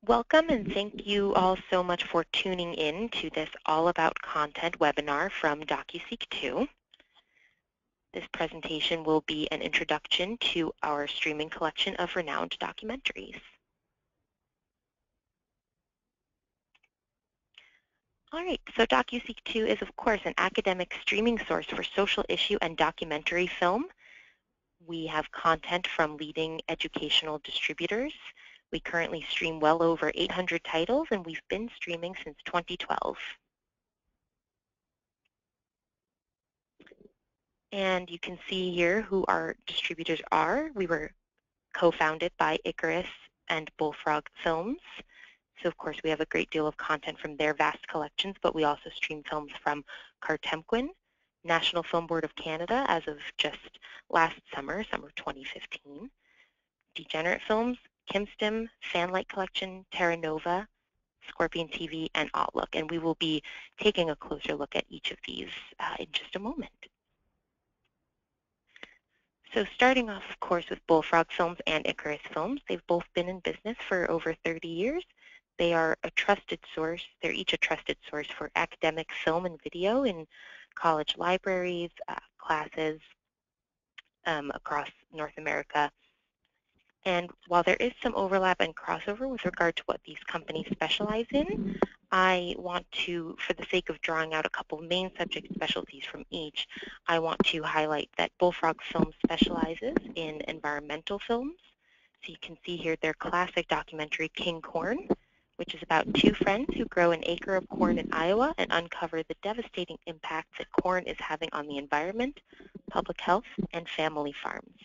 Welcome and thank you all so much for tuning in to this All About Content webinar from Docuseek2. This presentation will be an introduction to our streaming collection of renowned documentaries. All right, so Docuseek2 is of course an academic streaming source for social issue and documentary film. We have content from leading educational distributors. We currently stream well over 800 titles, and we've been streaming since 2012. And you can see here who our distributors are. We were co-founded by Icarus and Bullfrog Films. So of course we have a great deal of content from their vast collections, but we also stream films from Cartemquin, National Film Board of Canada as of just last summer 2015, Degenerate Films, Kimstim, Fanlight Collection, Terra Nova, Scorpion TV, and Autlook. And we will be taking a closer look at each of these in just a moment. So starting off, of course, with Bullfrog Films and Icarus Films. They've both been in business for over 30 years. They are a trusted source. They're each a trusted source for academic film and video in college libraries, classes across North America. And while there is some overlap and crossover with regard to what these companies specialize in, I want to, for the sake of drawing out a couple of main subject specialties from each, I want to highlight that Bullfrog Films specializes in environmental films. So you can see here their classic documentary, King Corn, which is about two friends who grow an acre of corn in Iowa and uncover the devastating impact that corn is having on the environment, public health, and family farms.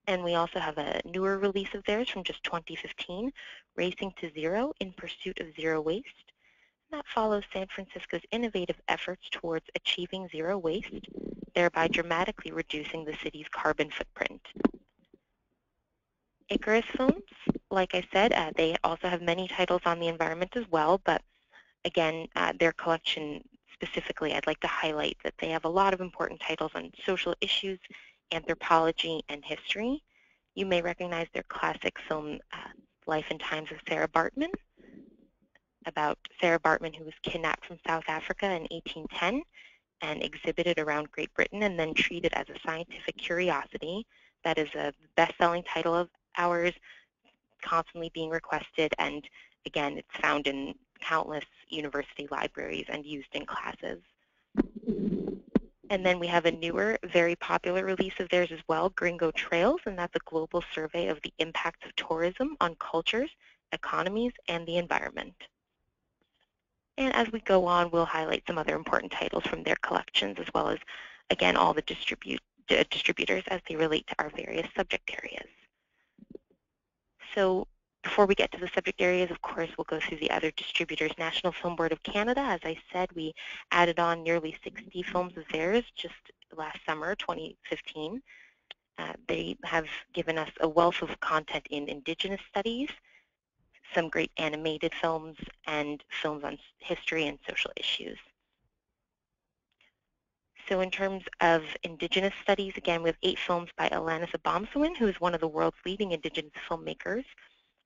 And we also have a newer release of theirs from just 2015, Racing to Zero in Pursuit of Zero Waste. And that follows San Francisco's innovative efforts towards achieving zero waste, thereby dramatically reducing the city's carbon footprint. Icarus Films, like I said, they also have many titles on the environment as well, but again, their collection specifically, I'd like to highlight that they have a lot of important titles on social issues, anthropology, and history. You may recognize their classic film, Life and Times of Sarah Baartman, about Sarah Baartman, who was kidnapped from South Africa in 1810 and exhibited around Great Britain and then treated as a scientific curiosity. That is a best-selling title of ours, constantly being requested, and again, it's found in countless university libraries and used in classes. And then we have a newer, very popular release of theirs as well, Gringo Trails, and that's a global survey of the impacts of tourism on cultures, economies, and the environment. And as we go on, we'll highlight some other important titles from their collections, as well as, again, all the distributors as they relate to our various subject areas. So before we get to the subject areas, of course, we'll go through the other distributors. National Film Board of Canada, as I said, we added on nearly 60 films of theirs just last summer, 2015. They have given us a wealth of content in Indigenous studies, some great animated films, and films on history and social issues. So in terms of Indigenous studies, again, we have 8 films by Alanis Abomsawin, who is one of the world's leading Indigenous filmmakers.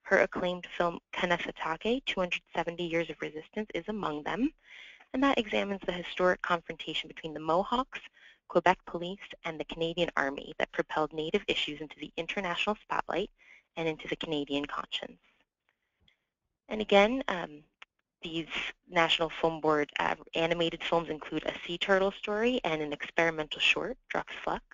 Her acclaimed film, Kanesatake, 270 Years of Resistance, is among them, and that examines the historic confrontation between the Mohawks, Quebec police, and the Canadian Army that propelled Native issues into the international spotlight and into the Canadian conscience. And again, these National Film Board animated films include A Sea Turtle Story and an experimental short, Drux Flux.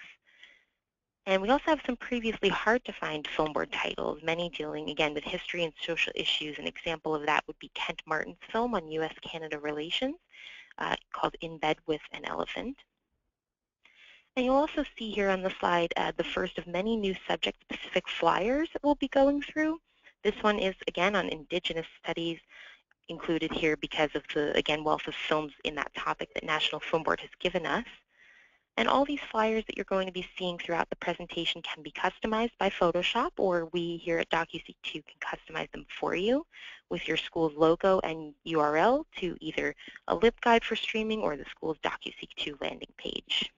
And we also have some previously hard-to-find film board titles, many dealing, again, with history and social issues. An example of that would be Kent Martin's film on U.S.-Canada relations called In Bed with an Elephant. And you'll also see here on the slide the first of many new subject-specific flyers that we'll be going through. This one is, again, on Indigenous studies, included here because of the, again, wealth of films in that topic that National Film Board has given us. And all these flyers that you're going to be seeing throughout the presentation can be customized by Photoshop, or we here at Docuseek2 can customize them for you with your school's logo and URL to either a LibGuide for streaming or the school's Docuseek2 landing page.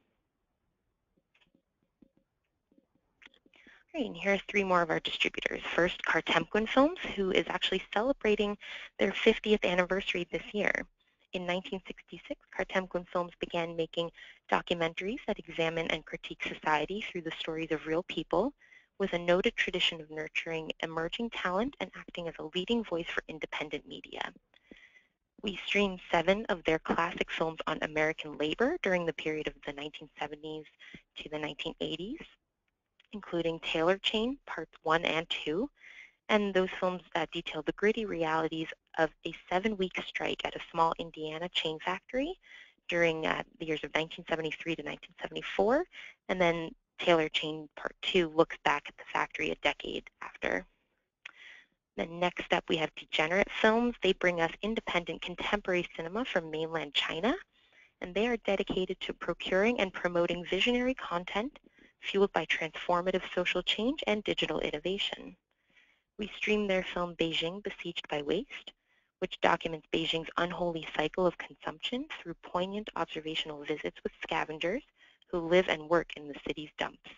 Great, and here's three more of our distributors. First, Cartemquin Films, who is actually celebrating their 50th anniversary this year. In 1966, Cartemquin Films began making documentaries that examine and critique society through the stories of real people, with a noted tradition of nurturing emerging talent and acting as a leading voice for independent media. We streamed 7 of their classic films on American labor during the period of the 1970s to the 1980s, including Tailor Chain Parts 1 and 2, and those films detailed the gritty realities of a 7-week strike at a small Indiana chain factory during the years of 1973 to 1974, and then Tailor Chain Part 2 looks back at the factory a decade after. Then next up we have Degenerate Films. They bring us independent contemporary cinema from mainland China, and they are dedicated to procuring and promoting visionary content fueled by transformative social change and digital innovation. We stream their film Beijing Besieged by Waste, which documents Beijing's unholy cycle of consumption through poignant observational visits with scavengers who live and work in the city's dumps,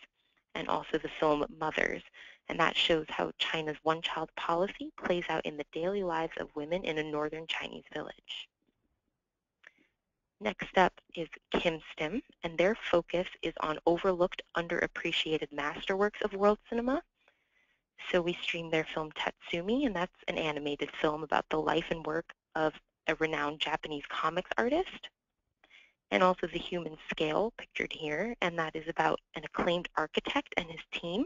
and also the film Mothers, and that shows how China's one-child policy plays out in the daily lives of women in a northern Chinese village. Next up is Kim Stim, and their focus is on overlooked, underappreciated masterworks of world cinema. So we streamed their film Tatsumi, and that's an animated film about the life and work of a renowned Japanese comics artist. And also The Human Scale, pictured here, and that is about an acclaimed architect and his team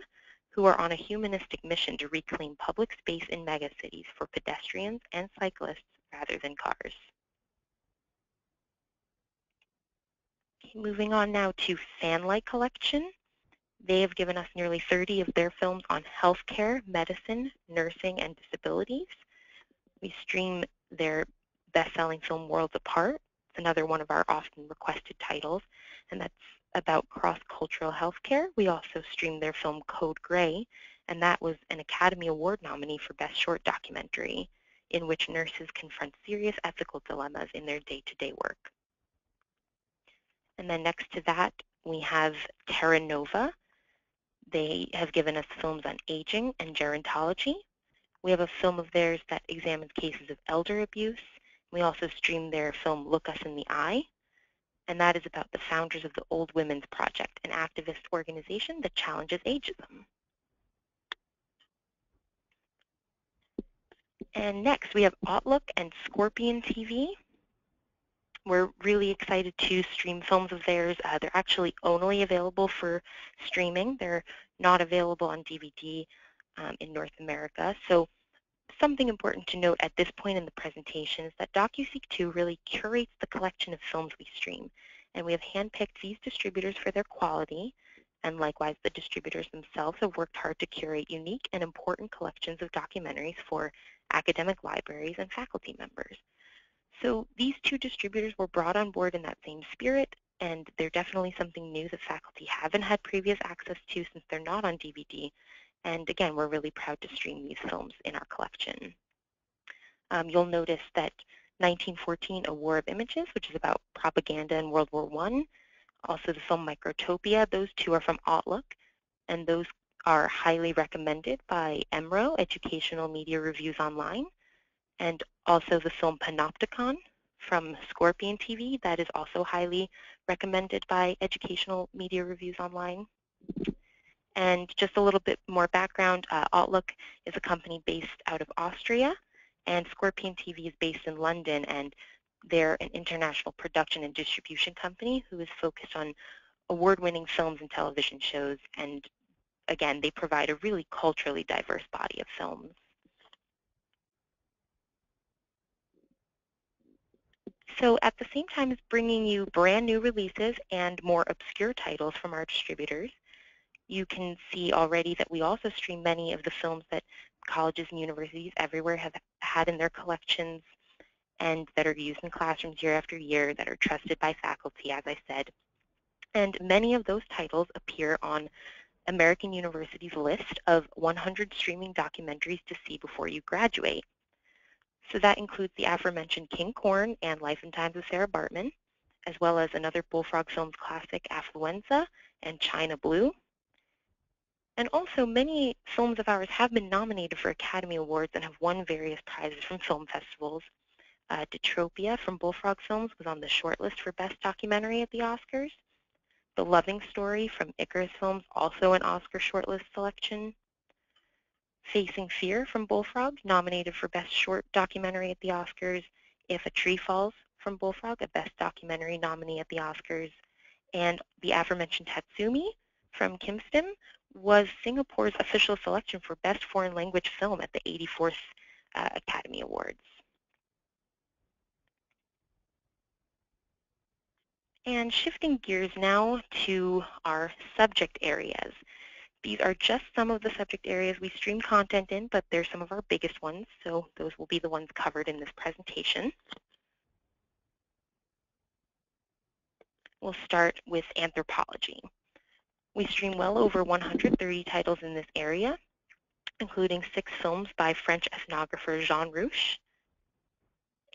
who are on a humanistic mission to reclaim public space in megacities for pedestrians and cyclists rather than cars. Moving on now to Fanlight Collection. They have given us nearly 30 of their films on healthcare, medicine, nursing, and disabilities. We stream their best-selling film Worlds Apart. It's another one of our often requested titles, and that's about cross-cultural healthcare. We also streamed their film Code Gray, and that was an Academy Award nominee for Best Short Documentary, in which nurses confront serious ethical dilemmas in their day-to-day work. And then next to that, we have Terra Nova. They have given us films on aging and gerontology. We have a film of theirs that examines cases of elder abuse. We also streamed their film Look Us in the Eye, and that is about the founders of the Old Women's Project, an activist organization that challenges ageism. And next, we have Autlook and Scorpion TV. We're really excited to stream films of theirs. They're actually only available for streaming. They're not available on DVD in North America. So something important to note at this point in the presentation is that Docuseek2 really curates the collection of films we stream. And we have handpicked these distributors for their quality. And likewise, the distributors themselves have worked hard to curate unique and important collections of documentaries for academic libraries and faculty members. So these 2 distributors were brought on board in that same spirit, and they're definitely something new that faculty haven't had previous access to since they're not on DVD. And again, we're really proud to stream these films in our collection. You'll notice that 1914, A War of Images, which is about propaganda in World War I, also the film Microtopia, those 2 are from Autlook, and those are highly recommended by EMRO, Educational Media Reviews Online. And also the film Panopticon from Scorpion TV, that is also highly recommended by Educational Media Reviews Online. And just a little bit more background, Autlook is a company based out of Austria, and Scorpion TV is based in London, and they're an international production and distribution company who is focused on award-winning films and television shows, and again, they provide a really culturally diverse body of films. So at the same time as bringing you brand new releases and more obscure titles from our distributors, you can see already that we also stream many of the films that colleges and universities everywhere have had in their collections and that are used in classrooms year after year, that are trusted by faculty, as I said. And many of those titles appear on American University's list of 100 streaming documentaries to see before you graduate. So that includes the aforementioned King Corn and Life and Times of Sarah Bartman, as well as another Bullfrog Films classic, Affluenza, and China Blue. And also, many films of ours have been nominated for Academy Awards and have won various prizes from film festivals. Detropia from Bullfrog Films was on the shortlist for Best Documentary at the Oscars. The Loving Story from Icarus Films, also an Oscar shortlist selection. Facing Fear from Bullfrog, nominated for Best Short Documentary at the Oscars. If a Tree Falls from Bullfrog, a Best Documentary nominee at the Oscars. And the aforementioned Tatsumi from Kimston was Singapore's official selection for Best Foreign Language Film at the 84th Academy Awards. And shifting gears now to our subject areas. These are just some of the subject areas we stream content in, but they're some of our biggest ones, so those will be the ones covered in this presentation. We'll start with anthropology. We stream well over 130 titles in this area, including 6 films by French ethnographer Jean Rouch.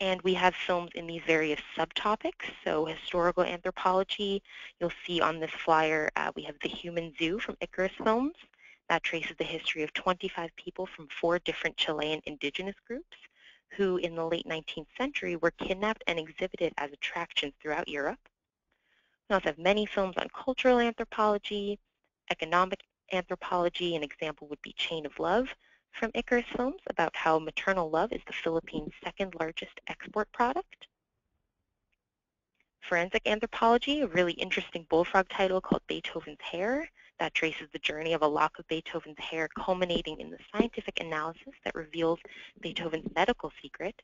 And we have films in these various subtopics. So historical anthropology, you'll see on this flyer, we have The Human Zoo from Icarus Films. That traces the history of 25 people from 4 different Chilean indigenous groups who in the late 19th century were kidnapped and exhibited as attractions throughout Europe. We also have many films on cultural anthropology, economic anthropology. An example would be Chain of Love from Icarus Films, about how maternal love is the Philippines' second largest export product. Forensic anthropology, a really interesting Bullfrog title called Beethoven's Hair, that traces the journey of a lock of Beethoven's hair culminating in the scientific analysis that reveals Beethoven's medical secret.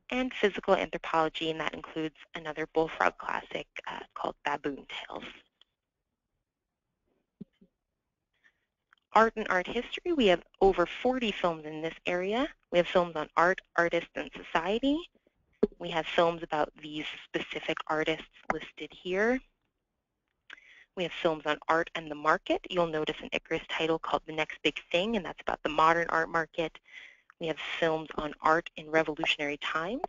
And physical anthropology, and that includes another Bullfrog classic called Baboon Tales. Art and art history, we have over 40 films in this area. We have films on art, artists, and society. We have films about these specific artists listed here. We have films on art and the market. You'll notice an Icarus title called The Next Big Thing, and that's about the modern art market. We have films on art in revolutionary times.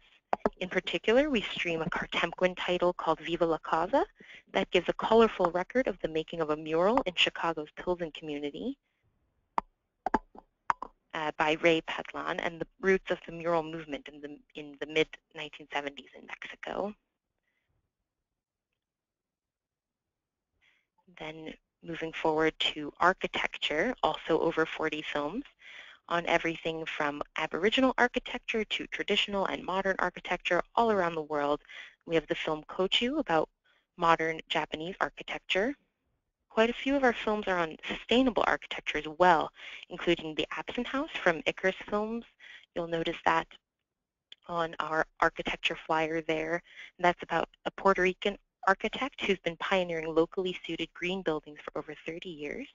In particular, we stream a Cartemquin title called Viva la Causa that gives a colorful record of the making of a mural in Chicago's Pilsen community by Ray Padlan and the roots of the mural movement in the mid-1970s in Mexico. Then moving forward to architecture, also over 40 films on everything from Aboriginal architecture to traditional and modern architecture all around the world. We have the film Kochu about modern Japanese architecture. Quite a few of our films are on sustainable architecture as well, including The Absent House from Icarus Films. You'll notice that on our architecture flyer there. And that's about a Puerto Rican architect who's been pioneering locally suited green buildings for over 30 years.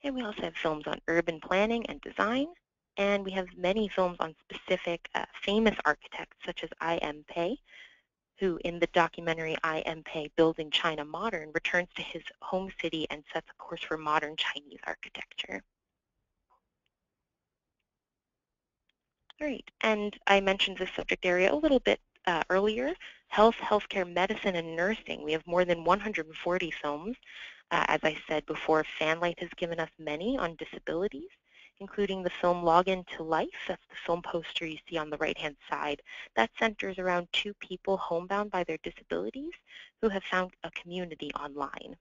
And we also have films on urban planning and design. And we have many films on specific famous architects such as I.M. Pei, who in the documentary I.M. Pei, Building China Modern, returns to his home city and sets a course for modern Chinese architecture. All right, and I mentioned this subject area a little bit earlier, health, healthcare, medicine, and nursing. We have more than 140 films. As I said before, Fanlight has given us many on disabilities, including the film Login to Life. That's the film poster you see on the right-hand side. That centers around 2 people homebound by their disabilities who have found a community online.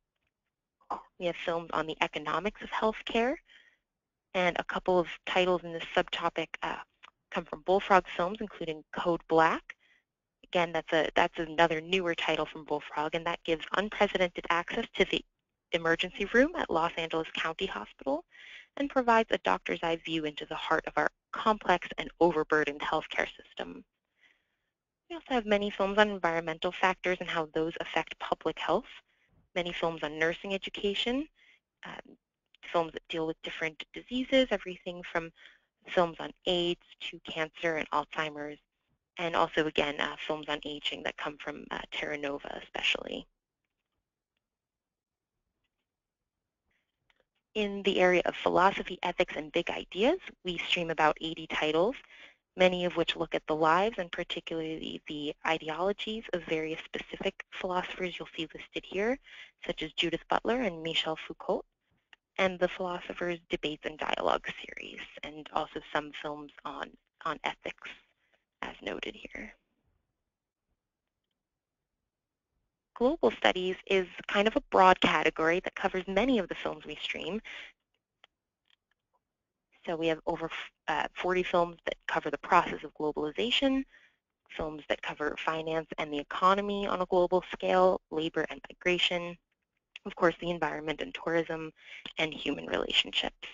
We have films on the economics of healthcare, and a couple of titles in this subtopic come from Bullfrog Films, including Code Black. Again, that's another newer title from Bullfrog, and that gives unprecedented access to the emergency room at Los Angeles County Hospital and provides a doctor's eye view into the heart of our complex and overburdened healthcare system. We also have many films on environmental factors and how those affect public health, many films on nursing education, films that deal with different diseases, everything from films on AIDS to cancer and Alzheimer's, and also, again, films on aging that come from Terra Nova especially. In the area of philosophy, ethics, and big ideas, we stream about 80 titles, many of which look at the lives and particularly the ideologies of various specific philosophers you'll see listed here, such as Judith Butler and Michel Foucault. and the Philosopher's Debates and Dialogue series, and also some films on ethics, as noted here. Global studies is kind of a broad category that covers many of the films we stream. So we have over 40 films that cover the process of globalization, films that cover finance and the economy on a global scale, labor and migration, of course the environment and tourism, and human relationships.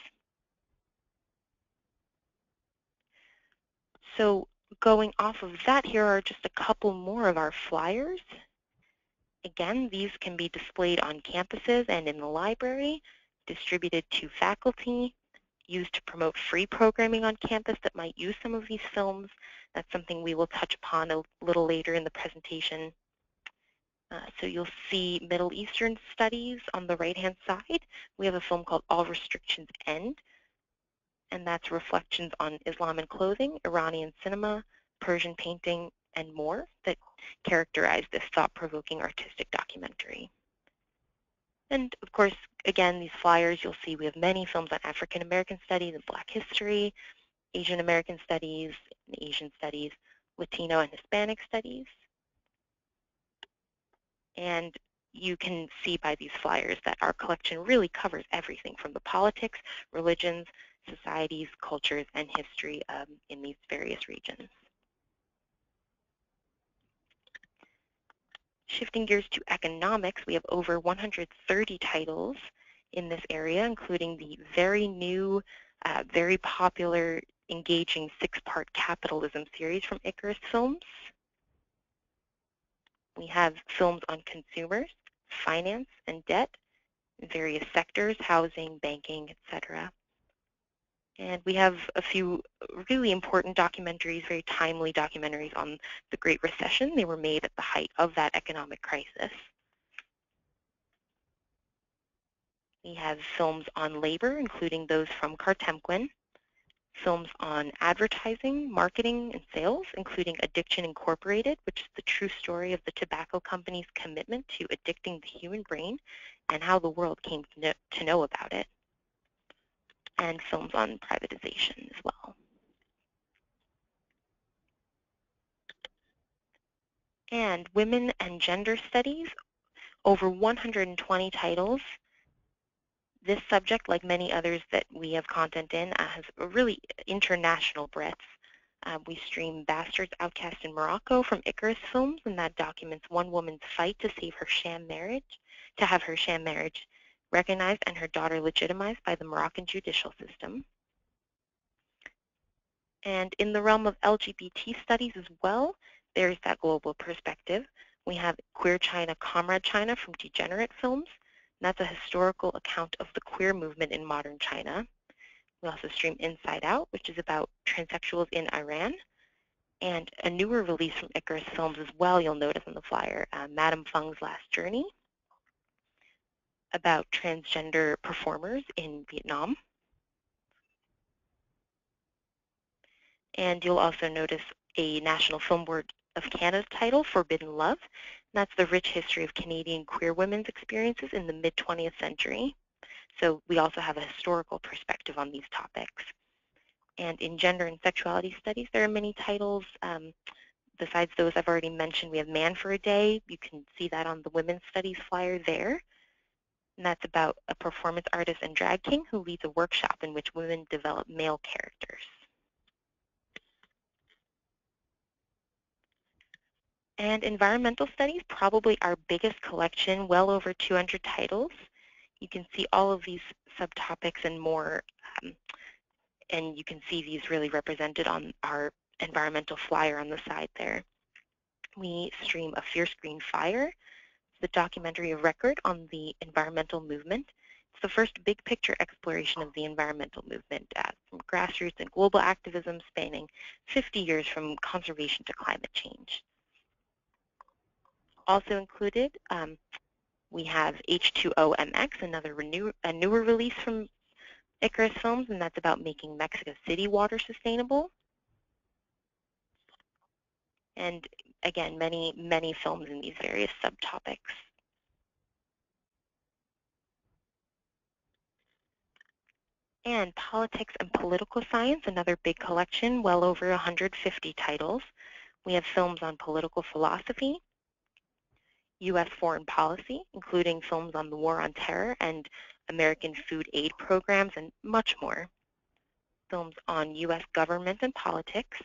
So going off of that, here are just a couple more of our flyers. Again, these can be displayed on campuses and in the library, distributed to faculty, used to promote free programming on campus that might use some of these films. That's something we will touch upon a little later in the presentation. So you'll see Middle Eastern studies on the right-hand side. We have a film called All Restrictions End, and that's reflections on Islam and clothing, Iranian cinema, Persian painting, and more that characterize this thought-provoking artistic documentary. And of course, again, these flyers, you'll see we have many films on African American studies and Black history, Asian American studies, and Asian studies, Latino and Hispanic studies. And you can see by these flyers that our collection really covers everything from the politics, religions, societies, cultures, and history in these various regions. Shifting gears to economics, we have over 130 titles in this area, including the very new, very popular, engaging 6-part capitalism series from Icarus Films. We have films on consumers, finance, and debt in various sectors, housing, banking, etc. And we have a few really important documentaries, very timely documentaries on the Great Recession. They were made at the height of that economic crisis. We have films on labor, including those from Cartemquin, films on advertising, marketing, and sales, including Addiction Incorporated, which is the true story of the tobacco company's commitment to addicting the human brain and how the world came to know about it, and films on privatization as well. And women and gender studies, over 120 titles. This subject, like many others that we have content in, has a really international breadth. We stream Bastards Outcast in Morocco from Icarus Films, and that documents one woman's fight to save her sham marriage, to have her sham marriage recognized and her daughter legitimized by the Moroccan judicial system. And in the realm of LGBT studies as well, there's that global perspective. We have Queer China, Comrade China from Degenerate Films. And that's a historical account of the queer movement in modern China. We also stream Inside Out, which is about transsexuals in Iran. And a newer release from Icarus Films as well, you'll notice on the flyer, Madame Feng's Last Journey, about transgender performers in Vietnam. And you'll also notice a National Film Board of Canada title, Forbidden Love. And that's the rich history of Canadian queer women's experiences in the mid-20th century. So we also have a historical perspective on these topics. And in gender and sexuality studies, there are many titles. Besides those I've already mentioned, we have Man for a Day. You can see that on the women's studies flyer there. And that's about a performance artist and drag king who leads a workshop in which women develop male characters. And environmental studies, probably our biggest collection, well over 200 titles. You can see all of these subtopics and more, and you can see these really represented on our environmental flyer on the side there. We stream A Fierce Green Fire, the documentary of record on the environmental movement. It's the first big picture exploration of the environmental movement from grassroots and global activism spanning 50 years from conservation to climate change. Also included, we have H2OMX, a newer release from Icarus Films, and that's about making Mexico City water sustainable. And again, many films in these various subtopics. And politics and political science, another big collection, well over 150 titles. We have films on political philosophy, U.S. foreign policy, including films on the war on terror and American food aid programs, and much more. Films on U.S. government and politics,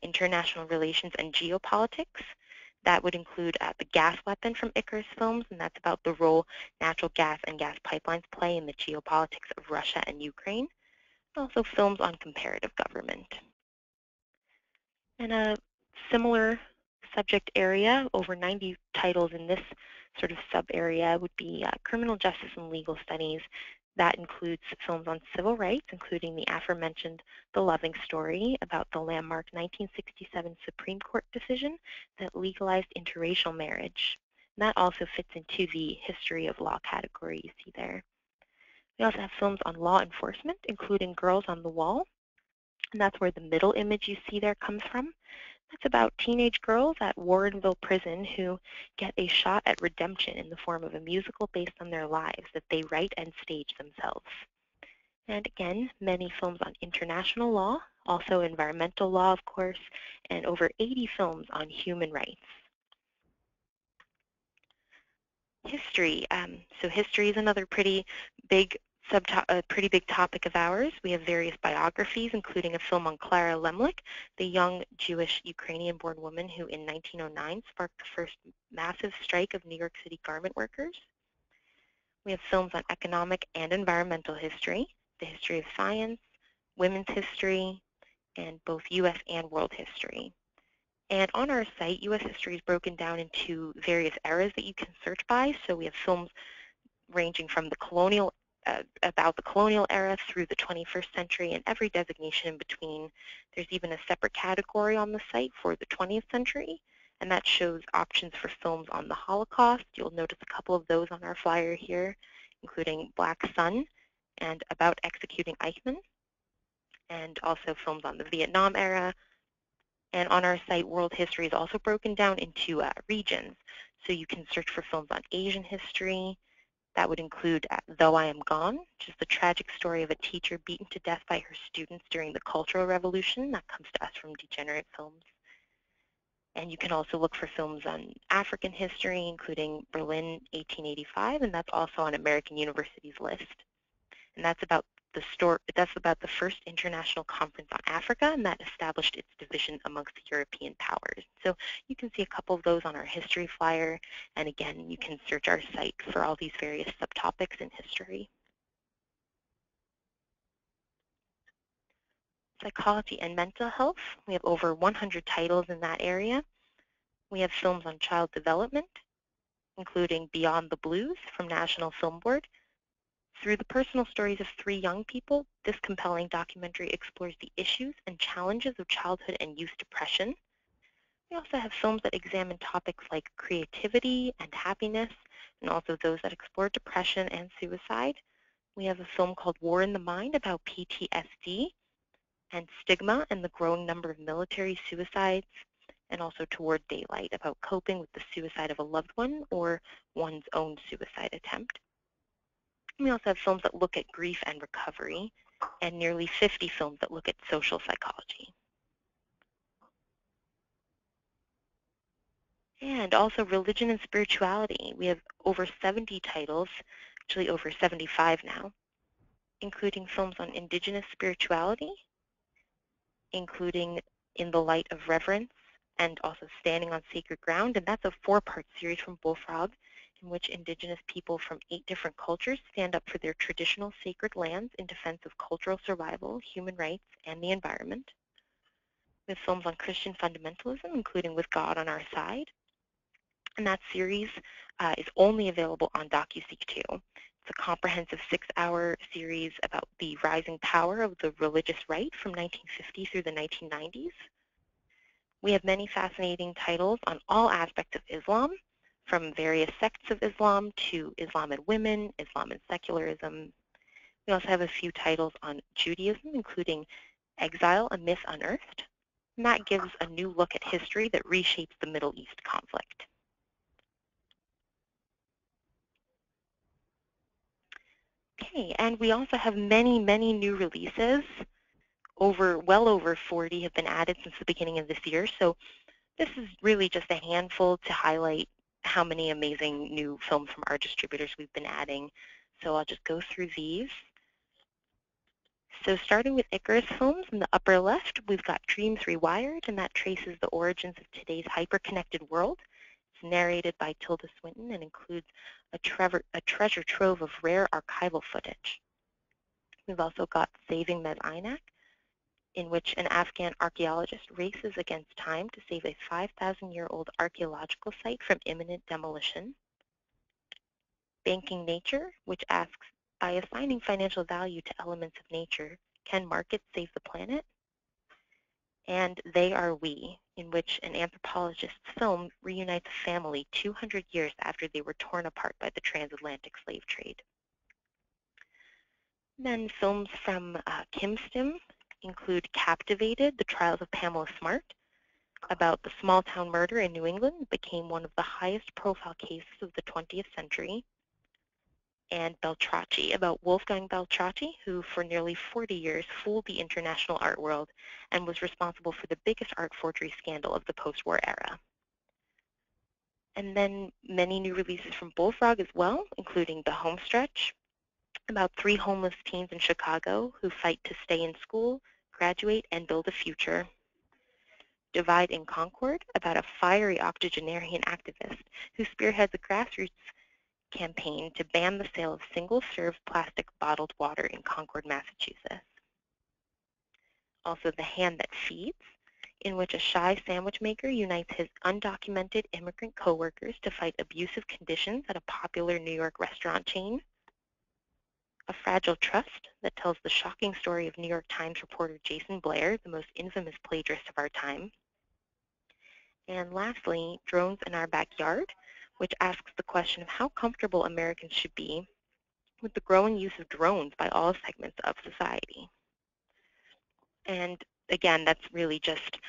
international relations and geopolitics. That would include the gas weapon from Icarus films, and that's about the role natural gas and gas pipelines play in the geopolitics of Russia and Ukraine. Also films on comparative government. And a similar subject area, over 90 titles in this sort of sub-area, would be criminal justice and legal studies. That includes films on civil rights, including the aforementioned The Loving Story, about the landmark 1967 Supreme Court decision that legalized interracial marriage. And that also fits into the history of law category you see there. We also have films on law enforcement, including Girls on the Wall, and that's where the middle image you see there comes from. That's about teenage girls at Warrenville Prison who get a shot at redemption in the form of a musical based on their lives that they write and stage themselves. And again, many films on international law, also environmental law, of course, and over 80 films on human rights. History. So history is another pretty big topic of ours. We have various biographies, including a film on Clara Lemlich, the young Jewish Ukrainian-born woman who in 1909 sparked the first massive strike of New York City garment workers. We have films on economic and environmental history, the history of science, women's history, and both U.S. and world history. And on our site, U.S. history is broken down into various eras that you can search by. So we have films ranging from the colonial, about the colonial era through the 21st century, and every designation in between. There's even a separate category on the site for the 20th century, and that shows options for films on the Holocaust. You'll notice a couple of those on our flyer here, including Black Sun and About Executing Eichmann, and also films on the Vietnam era. And on our site, world history is also broken down into regions. So you can search for films on Asian history. That would include Though I Am Gone, which is the tragic story of a teacher beaten to death by her students during the Cultural Revolution. That comes to us from Degenerate Films. And you can also look for films on African history, including Berlin 1885, and that's also on American University's list. And that's about the first international conference on Africa, and that established its division amongst the European powers. So you can see a couple of those on our history flyer, and again, you can search our site for all these various subtopics in history. Psychology and mental health, we have over 100 titles in that area. We have films on child development, including Beyond the Blues from National Film Board. Through the personal stories of 3 young people, this compelling documentary explores the issues and challenges of childhood and youth depression. We also have films that examine topics like creativity and happiness, and also those that explore depression and suicide. We have a film called War in the Mind about PTSD and stigma and the growing number of military suicides, and also Toward Daylight about coping with the suicide of a loved one or one's own suicide attempt. We also have films that look at grief and recovery, and nearly 50 films that look at social psychology. And also religion and spirituality. We have over 70 titles, actually over 75 now, including films on indigenous spirituality, including In the Light of Reverence, and also Standing on Sacred Ground, and that's a 4-part series from Bullfrog, in which indigenous people from 8 different cultures stand up for their traditional sacred lands in defense of cultural survival, human rights, and the environment. We have films on Christian fundamentalism, including With God on Our Side. And that series is only available on Docuseek2. It's a comprehensive 6-hour series about the rising power of the religious right from 1950 through the 1990s. We have many fascinating titles on all aspects of Islam, from various sects of Islam to Islam and women, Islam and secularism. We also have a few titles on Judaism, including Exile, a Myth Unearthed. And that gives a new look at history that reshapes the Middle East conflict. Okay, and we also have many, many new releases. Well over 40 have been added since the beginning of this year, so this is really just a handful to highlight how many amazing new films from our distributors we've been adding. So I'll just go through these. So starting with Icarus Films in the upper left, we've got Dreams Rewired, and that traces the origins of today's hyper-connected world. It's narrated by Tilda Swinton and includes a treasure trove of rare archival footage. We've also got Saving Mez Aynak, in which an Afghan archaeologist races against time to save a 5,000-year-old archaeological site from imminent demolition. Banking Nature, which asks, by assigning financial value to elements of nature, can markets save the planet? And They Are We, in which an anthropologist's film reunites a family 200 years after they were torn apart by the transatlantic slave trade. Then films from Kimstim include Captivated, The Trials of Pamela Smart, about the small-town murder in New England that became one of the highest-profile cases of the 20th century, and Beltracci, about Wolfgang Beltracci, who for nearly 40 years fooled the international art world and was responsible for the biggest art forgery scandal of the post-war era. And then many new releases from Bullfrog as well, including The Homestretch, about 3 homeless teens in Chicago who fight to stay in school, graduate, and build a future. Divide and Concord, about a fiery octogenarian activist who spearheads a grassroots campaign to ban the sale of single-serve plastic bottled water in Concord, Massachusetts. Also, The Hand That Feeds, in which a shy sandwich maker unites his undocumented immigrant coworkers to fight abusive conditions at a popular New York restaurant chain. A Fragile Trust, that tells the shocking story of New York Times reporter Jason Blair, the most infamous plagiarist of our time. And lastly, Drones in Our Backyard, which asks the question of how comfortable Americans should be with the growing use of drones by all segments of society. And again, that's really just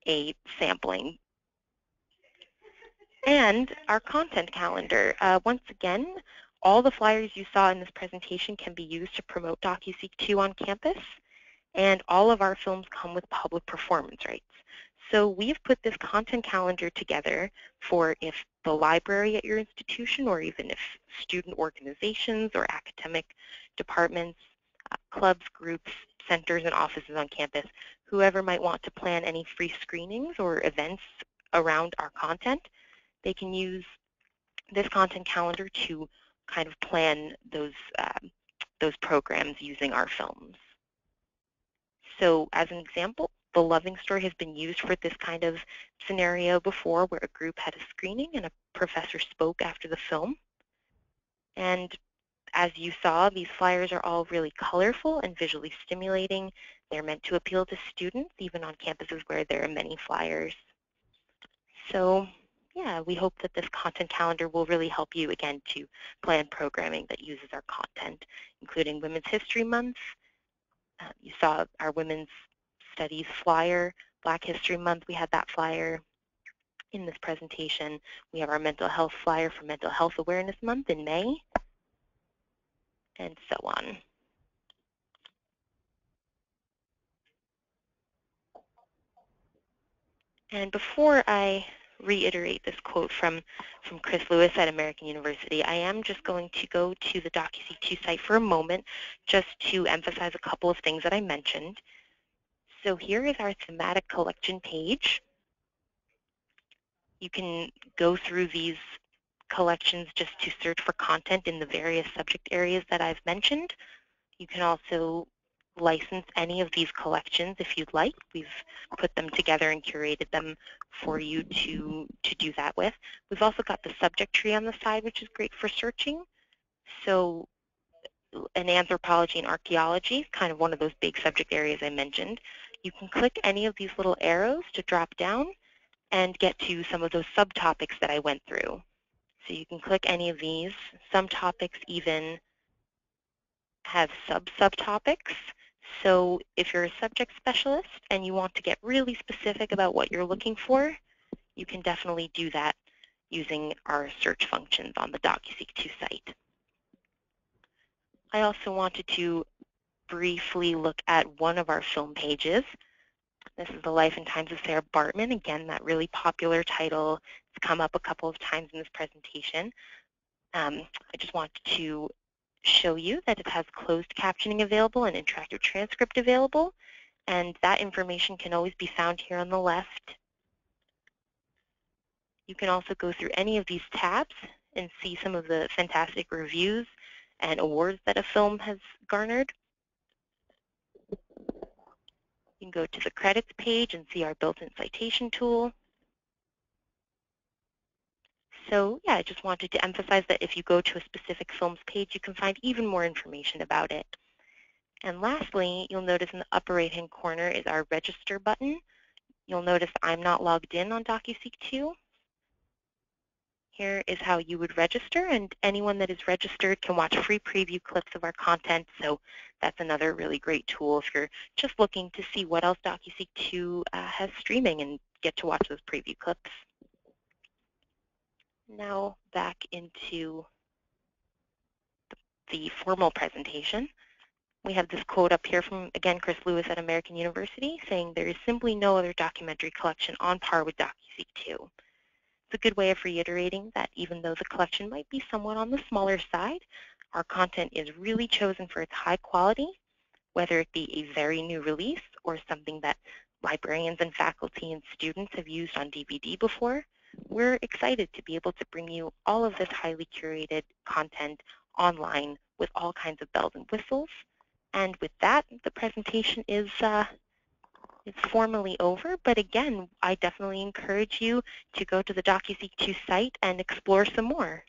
a sampling. And our content calendar. Once again, all the flyers you saw in this presentation can be used to promote Docuseek2 on campus, and all of our films come with public performance rights. So we've put this content calendar together for if the library at your institution, or even if student organizations or academic departments, clubs, groups, centers, and offices on campus, whoever might want to plan any free screenings or events around our content, they can use this content calendar to kind of plan those programs using our films. So as an example, The Loving Story has been used for this kind of scenario before, where a group had a screening and a professor spoke after the film. And as you saw, these flyers are all really colorful and visually stimulating. They're meant to appeal to students, even on campuses where there are many flyers. So yeah, we hope that this content calendar will really help you, again, to plan programming that uses our content, including Women's History Month. You saw our Women's Studies flyer. Black History Month, we had that flyer in this presentation. We have our mental health flyer for Mental Health Awareness Month in May, and so on. And before I reiterate this quote from Chris Lewis at American University, I am just going to go to the Docuseek2 site for a moment just to emphasize a couple of things that I mentioned. So here is our thematic collection page. You can go through these collections just to search for content in the various subject areas that I've mentioned. You can also license any of these collections if you'd like. We've put them together and curated them for you to do that with. We've also got the subject tree on the side, which is great for searching. So in anthropology and archaeology, kind of one of those big subject areas I mentioned, you can click any of these little arrows to drop down and get to some of those subtopics that I went through. So you can click any of these. Some topics even have subtopics. So if you're a subject specialist and you want to get really specific about what you're looking for, you can definitely do that using our search functions on the Docuseek2 site. I also wanted to briefly look at one of our film pages. This is The Life and Times of Sarah Bartman. Again, that really popular title has come up a couple of times in this presentation. I just wanted to show you that it has closed captioning available and interactive transcript available, and that information can always be found here on the left. You can also go through any of these tabs and see some of the fantastic reviews and awards that a film has garnered. You can go to the credits page and see our built-in citation tool. So yeah, I just wanted to emphasize that if you go to a specific film's page, you can find even more information about it. And lastly, you'll notice in the upper right-hand corner is our register button. You'll notice I'm not logged in on Docuseek2. Here is how you would register, and anyone that is registered can watch free preview clips of our content, so that's another really great tool if you're just looking to see what else Docuseek2 has streaming and get to watch those preview clips. Now back into the formal presentation. We have this quote up here from, again, Chris Lewis at American University saying, "There is simply no other documentary collection on par with Docuseek2." It's a good way of reiterating that even though the collection might be somewhat on the smaller side, our content is really chosen for its high quality, whether it be a very new release or something that librarians and faculty and students have used on DVD before. We're excited to be able to bring you all of this highly curated content online with all kinds of bells and whistles. And with that, the presentation is formally over. But again, I definitely encourage you to go to the Docuseek2 site and explore some more.